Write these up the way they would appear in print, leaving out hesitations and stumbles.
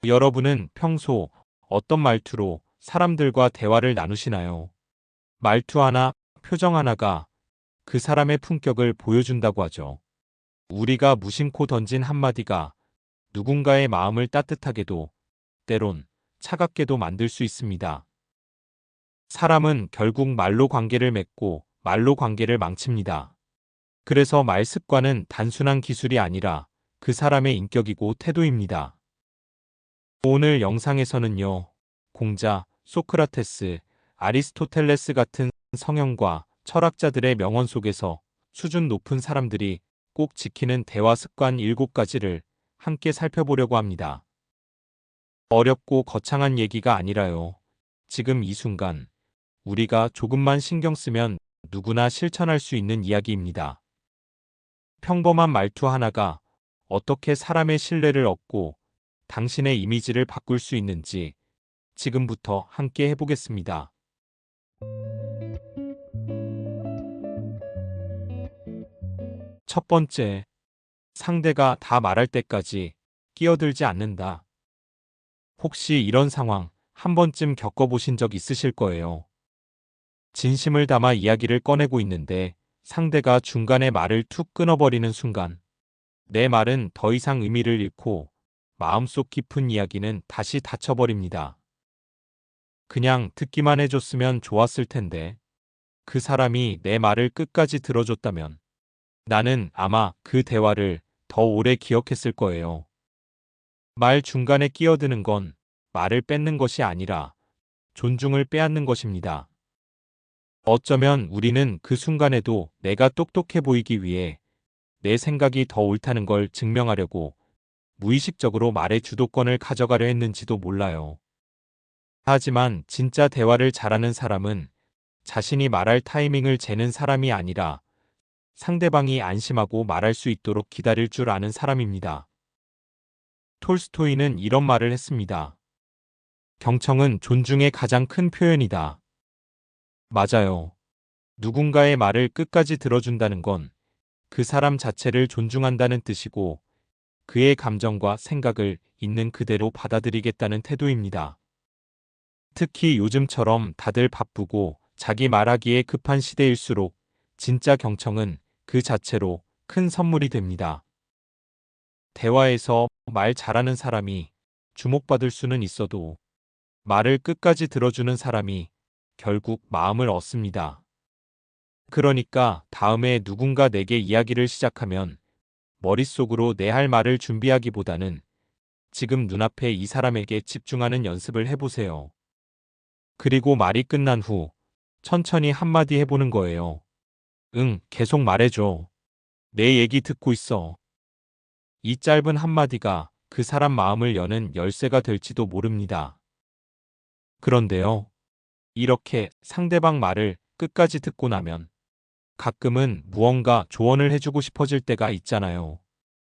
여러분은 평소 어떤 말투로 사람들과 대화를 나누시나요? 말투 하나, 표정 하나가 그 사람의 품격을 보여준다고 하죠. 우리가 무심코 던진 한마디가 누군가의 마음을 따뜻하게도, 때론 차갑게도 만들 수 있습니다. 사람은 결국 말로 관계를 맺고 말로 관계를 망칩니다. 그래서 말 습관은 단순한 기술이 아니라 그 사람의 인격이고 태도입니다. 오늘 영상에서는요, 공자, 소크라테스, 아리스토텔레스 같은 성형과 철학자들의 명언 속에서 수준 높은 사람들이 꼭 지키는 대화 습관 7가지를 함께 살펴보려고 합니다. 어렵고 거창한 얘기가 아니라요. 지금 이 순간 우리가 조금만 신경 쓰면 누구나 실천할 수 있는 이야기입니다. 평범한 말투 하나가 어떻게 사람의 신뢰를 얻고 당신의 이미지를 바꿀 수 있는지 지금부터 함께 해보겠습니다. 첫 번째, 상대가 다 말할 때까지 끼어들지 않는다. 혹시 이런 상황 한 번쯤 겪어보신 적 있으실 거예요. 진심을 담아 이야기를 꺼내고 있는데 상대가 중간에 말을 툭 끊어버리는 순간 내 말은 더 이상 의미를 잃고 마음속 깊은 이야기는 다시 닫혀버립니다. 그냥 듣기만 해줬으면 좋았을 텐데 그 사람이 내 말을 끝까지 들어줬다면 나는 아마 그 대화를 더 오래 기억했을 거예요. 말 중간에 끼어드는 건 말을 뺏는 것이 아니라 존중을 빼앗는 것입니다. 어쩌면 우리는 그 순간에도 내가 똑똑해 보이기 위해 내 생각이 더 옳다는 걸 증명하려고 무의식적으로 말의 주도권을 가져가려 했는지도 몰라요. 하지만 진짜 대화를 잘하는 사람은 자신이 말할 타이밍을 재는 사람이 아니라 상대방이 안심하고 말할 수 있도록 기다릴 줄 아는 사람입니다. 톨스토이는 이런 말을 했습니다. 경청은 존중의 가장 큰 표현이다. 맞아요. 누군가의 말을 끝까지 들어준다는 건 그 사람 자체를 존중한다는 뜻이고 그의 감정과 생각을 있는 그대로 받아들이겠다는 태도입니다. 특히 요즘처럼 다들 바쁘고 자기 말하기에 급한 시대일수록 진짜 경청은 그 자체로 큰 선물이 됩니다. 대화에서 말 잘하는 사람이 주목받을 수는 있어도 말을 끝까지 들어주는 사람이 결국 마음을 얻습니다. 그러니까 다음에 누군가 내게 이야기를 시작하면 머릿속으로 내 할 말을 준비하기보다는 지금 눈앞에 이 사람에게 집중하는 연습을 해보세요. 그리고 말이 끝난 후 천천히 한마디 해보는 거예요. 응, 계속 말해줘. 내 얘기 듣고 있어. 이 짧은 한마디가 그 사람 마음을 여는 열쇠가 될지도 모릅니다. 그런데요, 이렇게 상대방 말을 끝까지 듣고 나면 가끔은 무언가 조언을 해주고 싶어질 때가 있잖아요.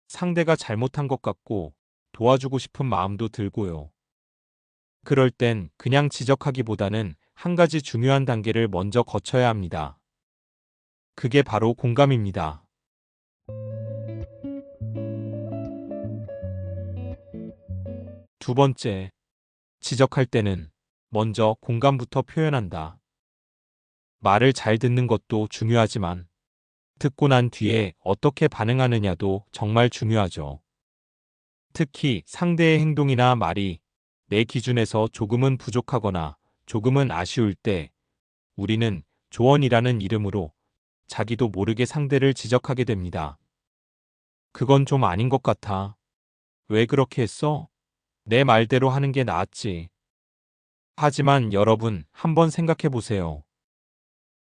상대가 잘못한 것 같고 도와주고 싶은 마음도 들고요. 그럴 땐 그냥 지적하기보다는 한 가지 중요한 단계를 먼저 거쳐야 합니다. 그게 바로 공감입니다. 두 번째, 지적할 때는 먼저 공감부터 표현한다. 말을 잘 듣는 것도 중요하지만 듣고 난 뒤에 어떻게 반응하느냐도 정말 중요하죠. 특히 상대의 행동이나 말이 내 기준에서 조금은 부족하거나 조금은 아쉬울 때 우리는 조언이라는 이름으로 자기도 모르게 상대를 지적하게 됩니다. 그건 좀 아닌 것 같아. 왜 그렇게 했어? 내 말대로 하는 게 나았지. 하지만 여러분, 한번 생각해 보세요.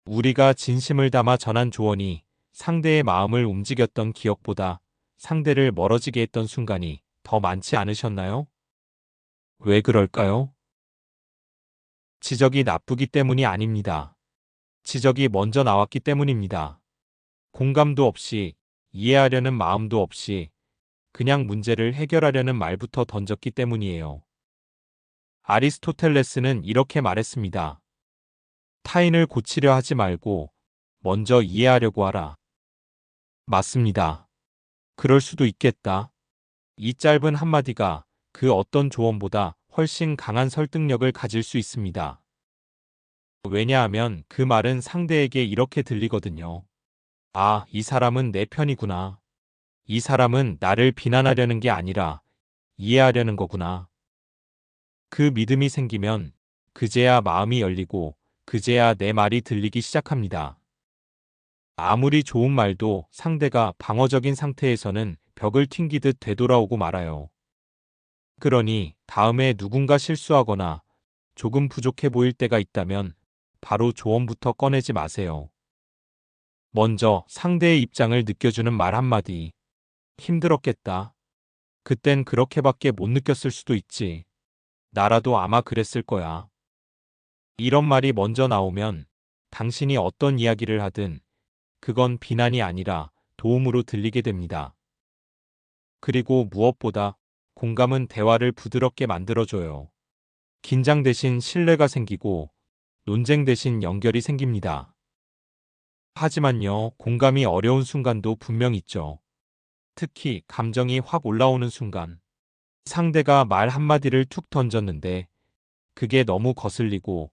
우리가 진심을 담아 전한 조언이 상대의 마음을 움직였던 기억보다 상대를 멀어지게 했던 순간이 더 많지 않으셨나요? 왜 그럴까요? 지적이 나쁘기 때문이 아닙니다. 지적이 먼저 나왔기 때문입니다. 공감도 없이, 이해하려는 마음도 없이 그냥 문제를 해결하려는 말부터 던졌기 때문이에요. 아리스토텔레스는 이렇게 말했습니다. 타인을 고치려 하지 말고 먼저 이해하려고 하라. 맞습니다. 그럴 수도 있겠다. 이 짧은 한마디가 그 어떤 조언보다 훨씬 강한 설득력을 가질 수 있습니다. 왜냐하면 그 말은 상대에게 이렇게 들리거든요. 아, 이 사람은 내 편이구나. 이 사람은 나를 비난하려는 게 아니라 이해하려는 거구나. 그 믿음이 생기면 그제야 마음이 열리고 그제야 내 말이 들리기 시작합니다. 아무리 좋은 말도 상대가 방어적인 상태에서는 벽을 튕기듯 되돌아오고 말아요. 그러니 다음에 누군가 실수하거나 조금 부족해 보일 때가 있다면 바로 조언부터 꺼내지 마세요. 먼저 상대의 입장을 느껴주는 말 한마디. 힘들었겠다. 그땐 그렇게밖에 못 느꼈을 수도 있지. 나라도 아마 그랬을 거야. 이런 말이 먼저 나오면 당신이 어떤 이야기를 하든 그건 비난이 아니라 도움으로 들리게 됩니다. 그리고 무엇보다 공감은 대화를 부드럽게 만들어줘요. 긴장 대신 신뢰가 생기고 논쟁 대신 연결이 생깁니다. 하지만요, 공감이 어려운 순간도 분명 있죠. 특히 감정이 확 올라오는 순간. 상대가 말 한마디를 툭 던졌는데 그게 너무 거슬리고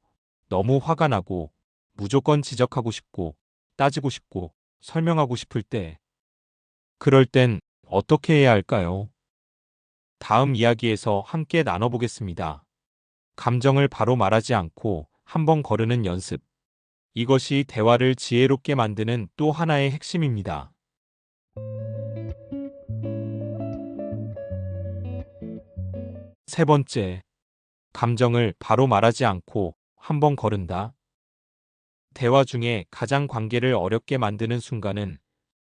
너무 화가 나고 무조건 지적하고 싶고 따지고 싶고 설명하고 싶을 때 그럴 땐 어떻게 해야 할까요? 다음 이야기에서 함께 나눠보겠습니다. 감정을 바로 말하지 않고 한번 거르는 연습. 이것이 대화를 지혜롭게 만드는 또 하나의 핵심입니다. 세 번째, 감정을 바로 말하지 않고 한번 거른다. 대화 중에 가장 관계를 어렵게 만드는 순간은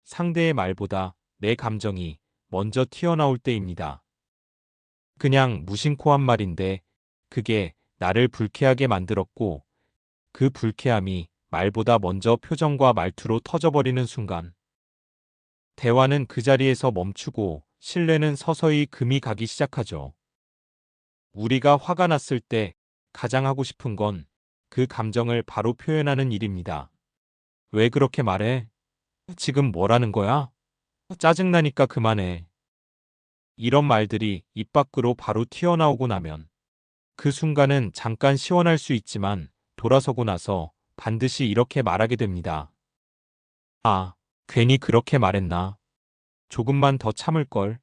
상대의 말보다 내 감정이 먼저 튀어나올 때입니다. 그냥 무심코 한 말인데 그게 나를 불쾌하게 만들었고 그 불쾌함이 말보다 먼저 표정과 말투로 터져버리는 순간 대화는 그 자리에서 멈추고 신뢰는 서서히 금이 가기 시작하죠. 우리가 화가 났을 때 가장 하고 싶은 건 그 감정을 바로 표현하는 일입니다. 왜 그렇게 말해? 지금 뭐라는 거야? 짜증나니까 그만해. 이런 말들이 입 밖으로 바로 튀어나오고 나면 그 순간은 잠깐 시원할 수 있지만 돌아서고 나서 반드시 이렇게 말하게 됩니다. 아, 괜히 그렇게 말했나? 조금만 더 참을걸.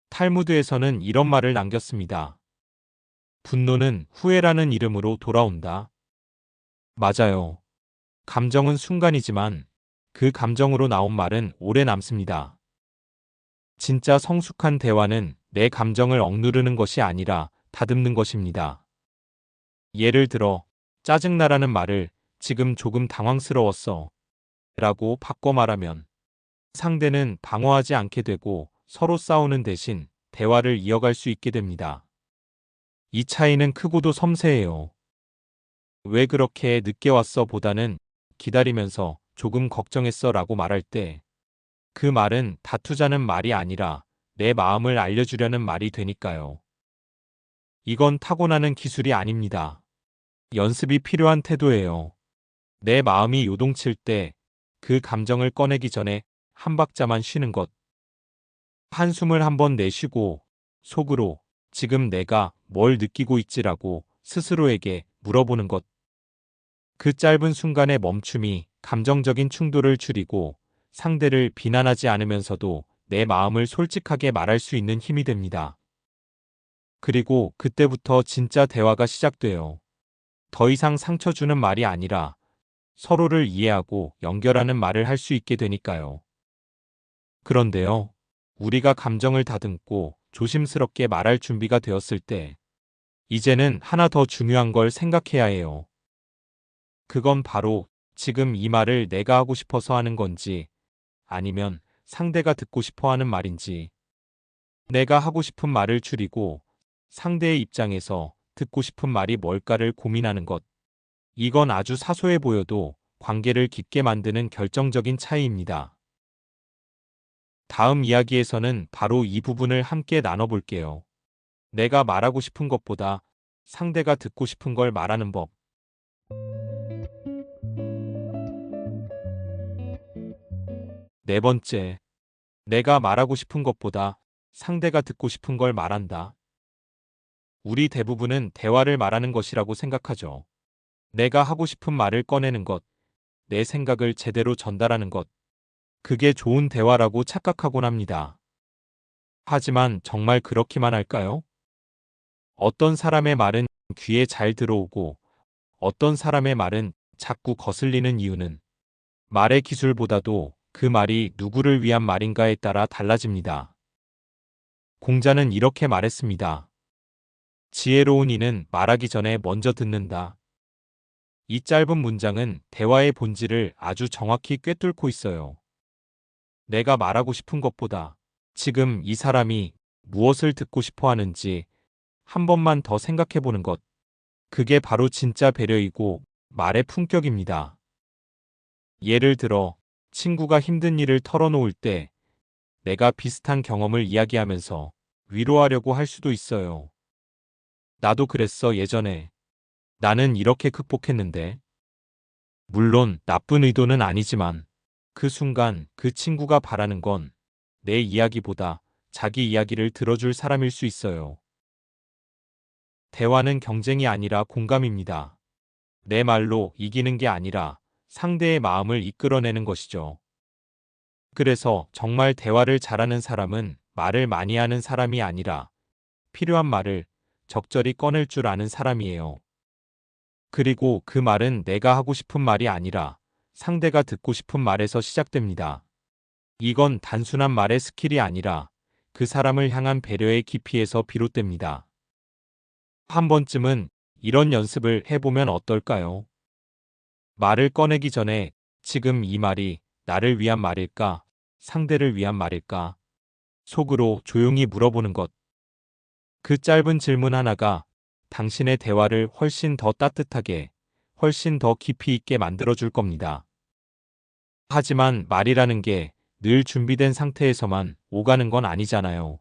탈무드에서는 이런 말을 남겼습니다. 분노는 후회라는 이름으로 돌아온다. 맞아요. 감정은 순간이지만 그 감정으로 나온 말은 오래 남습니다. 진짜 성숙한 대화는 내 감정을 억누르는 것이 아니라 다듬는 것입니다. 예를 들어, 짜증나라는 말을 지금 조금 당황스러웠어 라고 바꿔 말하면 상대는 방어하지 않게 되고 서로 싸우는 대신 대화를 이어갈 수 있게 됩니다. 이 차이는 크고도 섬세해요. 왜 그렇게 늦게 왔어 보다는 기다리면서 조금 걱정했어 라고 말할 때 그 말은 다투자는 말이 아니라 내 마음을 알려주려는 말이 되니까요. 이건 타고나는 기술이 아닙니다. 연습이 필요한 태도예요. 내 마음이 요동칠 때 그 감정을 꺼내기 전에 한 박자만 쉬는 것. 한숨을 한번 내쉬고 속으로 지금 내가 뭘 느끼고 있지라고 스스로에게 물어보는 것. 그 짧은 순간의 멈춤이 감정적인 충돌을 줄이고 상대를 비난하지 않으면서도 내 마음을 솔직하게 말할 수 있는 힘이 됩니다. 그리고 그때부터 진짜 대화가 시작돼요. 더 이상 상처 주는 말이 아니라 서로를 이해하고 연결하는 말을 할 수 있게 되니까요. 그런데요, 우리가 감정을 다듬고 조심스럽게 말할 준비가 되었을 때, 이제는 하나 더 중요한 걸 생각해야 해요. 그건 바로 지금 이 말을 내가 하고 싶어서 하는 건지, 아니면 상대가 듣고 싶어 하는 말인지, 내가 하고 싶은 말을 줄이고 상대의 입장에서 듣고 싶은 말이 뭘까를 고민하는 것. 이건 아주 사소해 보여도 관계를 깊게 만드는 결정적인 차이입니다. 다음 이야기에서는 바로 이 부분을 함께 나눠볼게요. 내가 말하고 싶은 것보다 상대가 듣고 싶은 걸 말하는 법. 네 번째, 내가 말하고 싶은 것보다 상대가 듣고 싶은 걸 말한다. 우리 대부분은 대화를 말하는 것이라고 생각하죠. 내가 하고 싶은 말을 꺼내는 것, 내 생각을 제대로 전달하는 것, 그게 좋은 대화라고 착각하곤 합니다. 하지만 정말 그렇기만 할까요? 어떤 사람의 말은 귀에 잘 들어오고 어떤 사람의 말은 자꾸 거슬리는 이유는 말의 기술보다도 그 말이 누구를 위한 말인가에 따라 달라집니다. 공자는 이렇게 말했습니다. 지혜로운 이는 말하기 전에 먼저 듣는다. 이 짧은 문장은 대화의 본질을 아주 정확히 꿰뚫고 있어요. 내가 말하고 싶은 것보다 지금 이 사람이 무엇을 듣고 싶어 하는지 한 번만 더 생각해 보는 것. 그게 바로 진짜 배려이고 말의 품격입니다. 예를 들어, 친구가 힘든 일을 털어놓을 때 내가 비슷한 경험을 이야기하면서 위로하려고 할 수도 있어요. 나도 그랬어, 예전에. 나는 이렇게 극복했는데. 물론 나쁜 의도는 아니지만 그 순간 그 친구가 바라는 건 내 이야기보다 자기 이야기를 들어줄 사람일 수 있어요. 대화는 경쟁이 아니라 공감입니다. 내 말로 이기는 게 아니라 상대의 마음을 이끌어내는 것이죠. 그래서 정말 대화를 잘하는 사람은 말을 많이 하는 사람이 아니라 필요한 말을 적절히 꺼낼 줄 아는 사람이에요. 그리고 그 말은 내가 하고 싶은 말이 아니라 상대가 듣고 싶은 말에서 시작됩니다. 이건 단순한 말의 스킬이 아니라 그 사람을 향한 배려의 깊이에서 비롯됩니다. 한 번쯤은 이런 연습을 해보면 어떨까요? 말을 꺼내기 전에 지금 이 말이 나를 위한 말일까? 상대를 위한 말일까? 속으로 조용히 물어보는 것. 그 짧은 질문 하나가 당신의 대화를 훨씬 더 따뜻하게, 훨씬 더 깊이 있게 만들어줄 겁니다. 하지만 말이라는 게 늘 준비된 상태에서만 오가는 건 아니잖아요.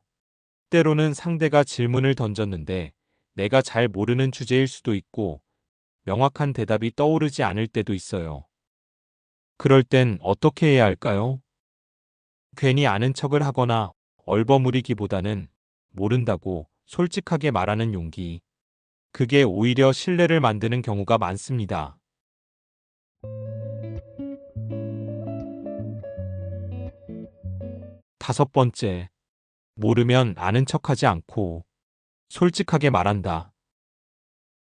때로는 상대가 질문을 던졌는데 내가 잘 모르는 주제일 수도 있고 명확한 대답이 떠오르지 않을 때도 있어요. 그럴 땐 어떻게 해야 할까요? 괜히 아는 척을 하거나 얼버무리기보다는 모른다고 솔직하게 말하는 용기. 그게 오히려 신뢰를 만드는 경우가 많습니다. 다섯 번째, 모르면 아는 척하지 않고 솔직하게 말한다.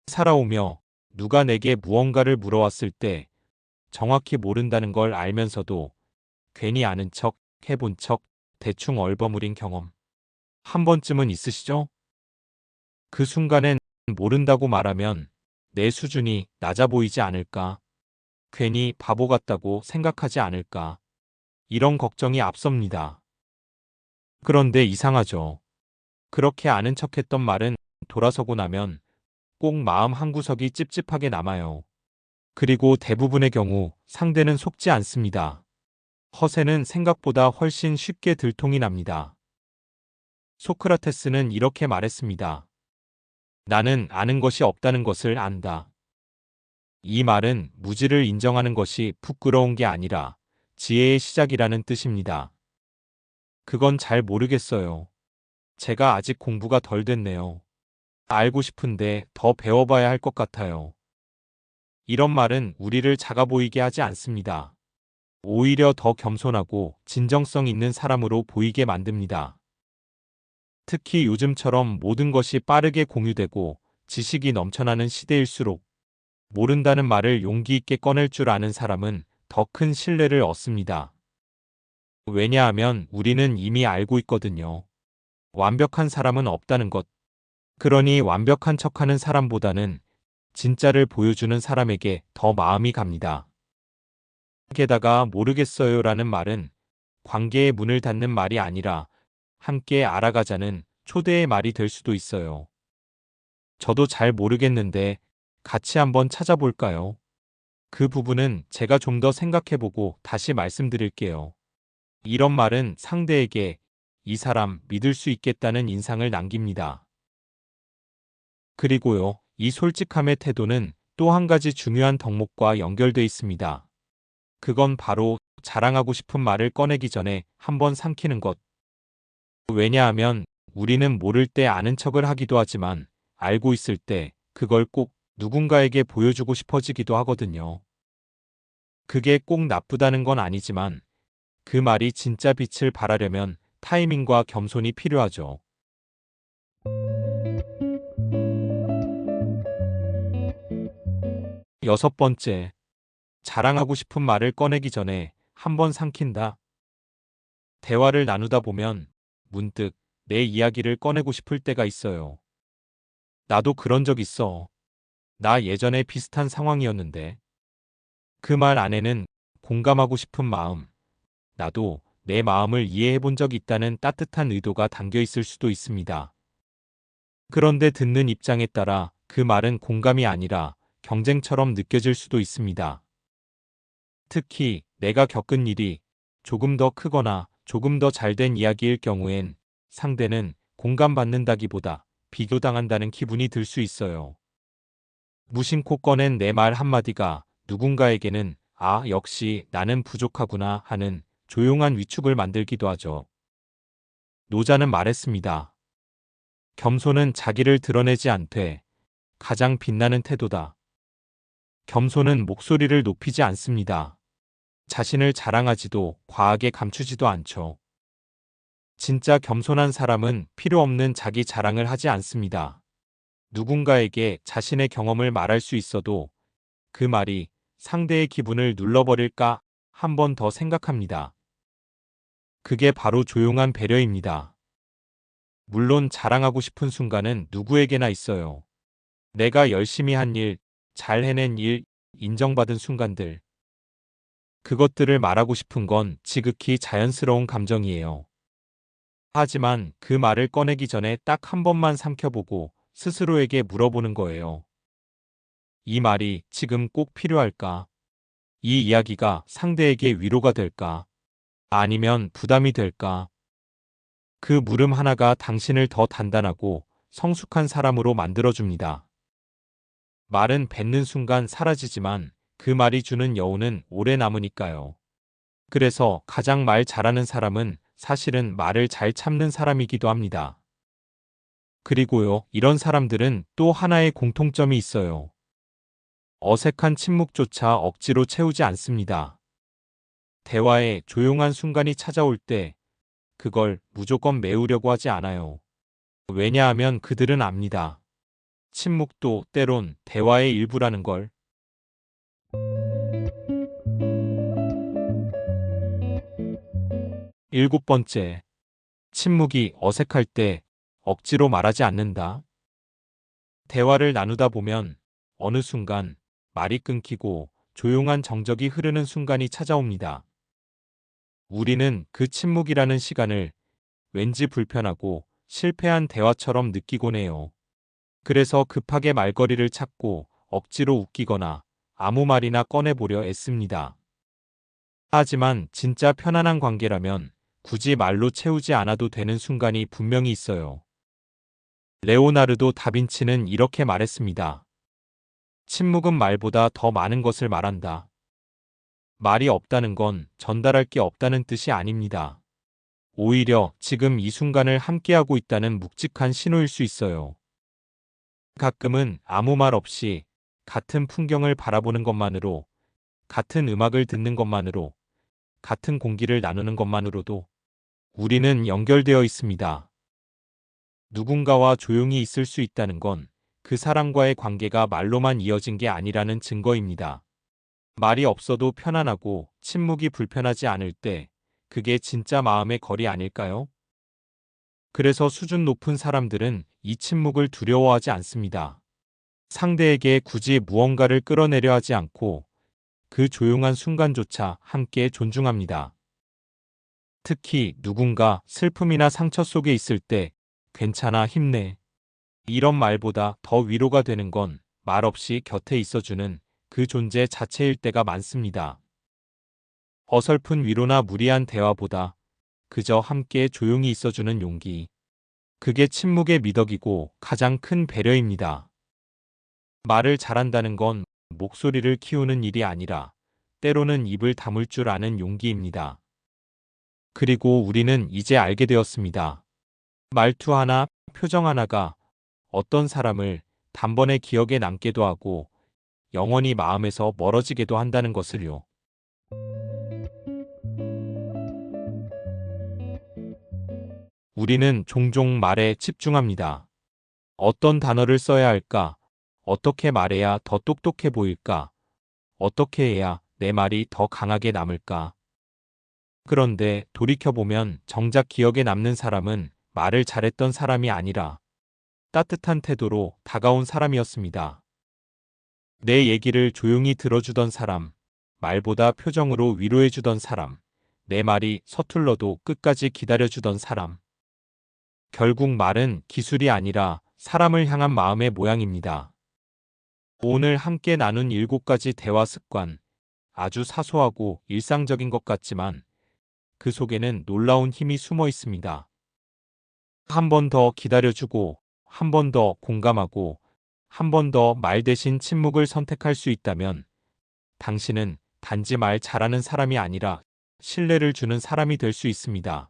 살아오며 누가 내게 무언가를 물어왔을 때 정확히 모른다는 걸 알면서도 괜히 아는 척, 해본 척, 대충 얼버무린 경험. 한 번쯤은 있으시죠? 그 순간엔 모른다고 말하면 내 수준이 낮아 보이지 않을까? 괜히 바보 같다고 생각하지 않을까? 이런 걱정이 앞섭니다. 그런데 이상하죠. 그렇게 아는 척했던 말은 돌아서고 나면 꼭 마음 한구석이 찝찝하게 남아요. 그리고 대부분의 경우 상대는 속지 않습니다. 허세는 생각보다 훨씬 쉽게 들통이 납니다. 소크라테스는 이렇게 말했습니다. 나는 아는 것이 없다는 것을 안다. 이 말은 무지를 인정하는 것이 부끄러운 게 아니라 지혜의 시작이라는 뜻입니다. 그건 잘 모르겠어요. 제가 아직 공부가 덜 됐네요. 알고 싶은데 더 배워봐야 할 것 같아요. 이런 말은 우리를 작아 보이게 하지 않습니다. 오히려 더 겸손하고 진정성 있는 사람으로 보이게 만듭니다. 특히 요즘처럼 모든 것이 빠르게 공유되고 지식이 넘쳐나는 시대일수록 모른다는 말을 용기 있게 꺼낼 줄 아는 사람은 더 큰 신뢰를 얻습니다. 왜냐하면 우리는 이미 알고 있거든요. 완벽한 사람은 없다는 것. 그러니 완벽한 척하는 사람보다는 진짜를 보여주는 사람에게 더 마음이 갑니다. 게다가 모르겠어요라는 말은 관계의 문을 닫는 말이 아니라 함께 알아가자는 초대의 말이 될 수도 있어요. 저도 잘 모르겠는데 같이 한번 찾아볼까요? 그 부분은 제가 좀 더 생각해보고 다시 말씀드릴게요. 이런 말은 상대에게 이 사람 믿을 수 있겠다는 인상을 남깁니다. 그리고요, 이 솔직함의 태도는 또 한 가지 중요한 덕목과 연결돼 있습니다. 그건 바로 자랑하고 싶은 말을 꺼내기 전에 한번 삼키는 것. 왜냐하면 우리는 모를 때 아는 척을 하기도 하지만 알고 있을 때 그걸 꼭 누군가에게 보여주고 싶어지기도 하거든요. 그게 꼭 나쁘다는 건 아니지만 그 말이 진짜 빛을 발하려면 타이밍과 겸손이 필요하죠. 여섯 번째, 자랑하고 싶은 말을 꺼내기 전에 한번 삼킨다. 대화를 나누다 보면 문득 내 이야기를 꺼내고 싶을 때가 있어요. 나도 그런 적 있어. 나 예전에 비슷한 상황이었는데. 그 말 안에는 공감하고 싶은 마음, 나도 내 마음을 이해해 본 적이 있다는 따뜻한 의도가 담겨 있을 수도 있습니다. 그런데 듣는 입장에 따라 그 말은 공감이 아니라 경쟁처럼 느껴질 수도 있습니다. 특히 내가 겪은 일이 조금 더 크거나 조금 더 잘된 이야기일 경우엔 상대는 공감받는다기보다 비교당한다는 기분이 들 수 있어요. 무심코 꺼낸 내 말 한마디가 누군가에게는 아, 역시 나는 부족하구나 하는 조용한 위축을 만들기도 하죠. 노자는 말했습니다. 겸손은 자기를 드러내지 않되 가장 빛나는 태도다. 겸손은 목소리를 높이지 않습니다. 자신을 자랑하지도 과하게 감추지도 않죠. 진짜 겸손한 사람은 필요 없는 자기 자랑을 하지 않습니다. 누군가에게 자신의 경험을 말할 수 있어도 그 말이 상대의 기분을 눌러버릴까 한 번 더 생각합니다. 그게 바로 조용한 배려입니다. 물론 자랑하고 싶은 순간은 누구에게나 있어요. 내가 열심히 한 일, 잘 해낸 일, 인정받은 순간들. 그것들을 말하고 싶은 건 지극히 자연스러운 감정이에요. 하지만 그 말을 꺼내기 전에 딱 한 번만 삼켜보고 스스로에게 물어보는 거예요. 이 말이 지금 꼭 필요할까? 이 이야기가 상대에게 위로가 될까? 아니면 부담이 될까? 그 물음 하나가 당신을 더 단단하고 성숙한 사람으로 만들어줍니다. 말은 뱉는 순간 사라지지만 그 말이 주는 여운은 오래 남으니까요. 그래서 가장 말 잘하는 사람은 사실은 말을 잘 참는 사람이기도 합니다. 그리고요, 이런 사람들은 또 하나의 공통점이 있어요. 어색한 침묵조차 억지로 채우지 않습니다. 대화에 조용한 순간이 찾아올 때 그걸 무조건 메우려고 하지 않아요. 왜냐하면 그들은 압니다. 침묵도 때론 대화의 일부라는 걸. 일곱 번째, 침묵이 어색할 때 억지로 말하지 않는다. 대화를 나누다 보면 어느 순간 말이 끊기고 조용한 정적이 흐르는 순간이 찾아옵니다. 우리는 그 침묵이라는 시간을 왠지 불편하고 실패한 대화처럼 느끼곤 해요. 그래서 급하게 말거리를 찾고 억지로 웃기거나 아무 말이나 꺼내보려 애씁니다. 하지만 진짜 편안한 관계라면 굳이 말로 채우지 않아도 되는 순간이 분명히 있어요. 레오나르도 다빈치는 이렇게 말했습니다. 침묵은 말보다 더 많은 것을 말한다. 말이 없다는 건 전달할 게 없다는 뜻이 아닙니다. 오히려 지금 이 순간을 함께하고 있다는 묵직한 신호일 수 있어요. 가끔은 아무 말 없이 같은 풍경을 바라보는 것만으로, 같은 음악을 듣는 것만으로, 같은 공기를 나누는 것만으로도 우리는 연결되어 있습니다. 누군가와 조용히 있을 수 있다는 건 그 사람과의 관계가 말로만 이어진 게 아니라는 증거입니다. 말이 없어도 편안하고 침묵이 불편하지 않을 때 그게 진짜 마음의 거리 아닐까요? 그래서 수준 높은 사람들은 이 침묵을 두려워하지 않습니다. 상대에게 굳이 무언가를 끌어내려 하지 않고 그 조용한 순간조차 함께 존중합니다. 특히 누군가 슬픔이나 상처 속에 있을 때 괜찮아, 힘내. 이런 말보다 더 위로가 되는 건 말없이 곁에 있어주는 그 존재 자체일 때가 많습니다. 어설픈 위로나 무리한 대화보다 그저 함께 조용히 있어주는 용기. 그게 침묵의 미덕이고 가장 큰 배려입니다. 말을 잘한다는 건 목소리를 키우는 일이 아니라 때로는 입을 다물 줄 아는 용기입니다. 그리고 우리는 이제 알게 되었습니다. 말투 하나, 표정 하나가 어떤 사람을 단번에 기억에 남게도 하고 영원히 마음에서 멀어지게도 한다는 것을요. 우리는 종종 말에 집중합니다. 어떤 단어를 써야 할까? 어떻게 말해야 더 똑똑해 보일까? 어떻게 해야 내 말이 더 강하게 남을까? 그런데 돌이켜보면 정작 기억에 남는 사람은 말을 잘했던 사람이 아니라 따뜻한 태도로 다가온 사람이었습니다. 내 얘기를 조용히 들어주던 사람, 말보다 표정으로 위로해주던 사람, 내 말이 서툴러도 끝까지 기다려주던 사람. 결국 말은 기술이 아니라 사람을 향한 마음의 모양입니다. 오늘 함께 나눈 7가지 대화 습관. 아주 사소하고 일상적인 것 같지만 그 속에는 놀라운 힘이 숨어 있습니다. 한 번 더 기다려주고, 한 번 더 공감하고, 한 번 더 말 대신 침묵을 선택할 수 있다면 당신은 단지 말 잘하는 사람이 아니라 신뢰를 주는 사람이 될 수 있습니다.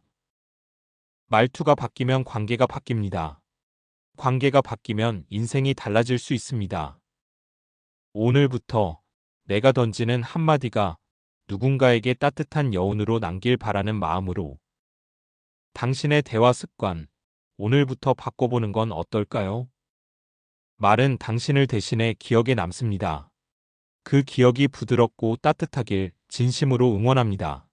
말투가 바뀌면 관계가 바뀝니다. 관계가 바뀌면 인생이 달라질 수 있습니다. 오늘부터 내가 던지는 한마디가 누군가에게 따뜻한 여운으로 남길 바라는 마음으로 당신의 대화 습관, 오늘부터 바꿔보는 건 어떨까요? 말은 당신을 대신해 기억에 남습니다. 그 기억이 부드럽고 따뜻하길 진심으로 응원합니다.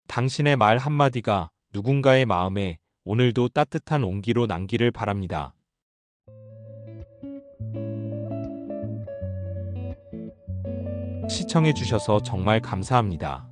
당신의 말 한마디가 누군가의 마음에 오늘도 따뜻한 온기로 남기를 바랍니다. 시청해주셔서 정말 감사합니다.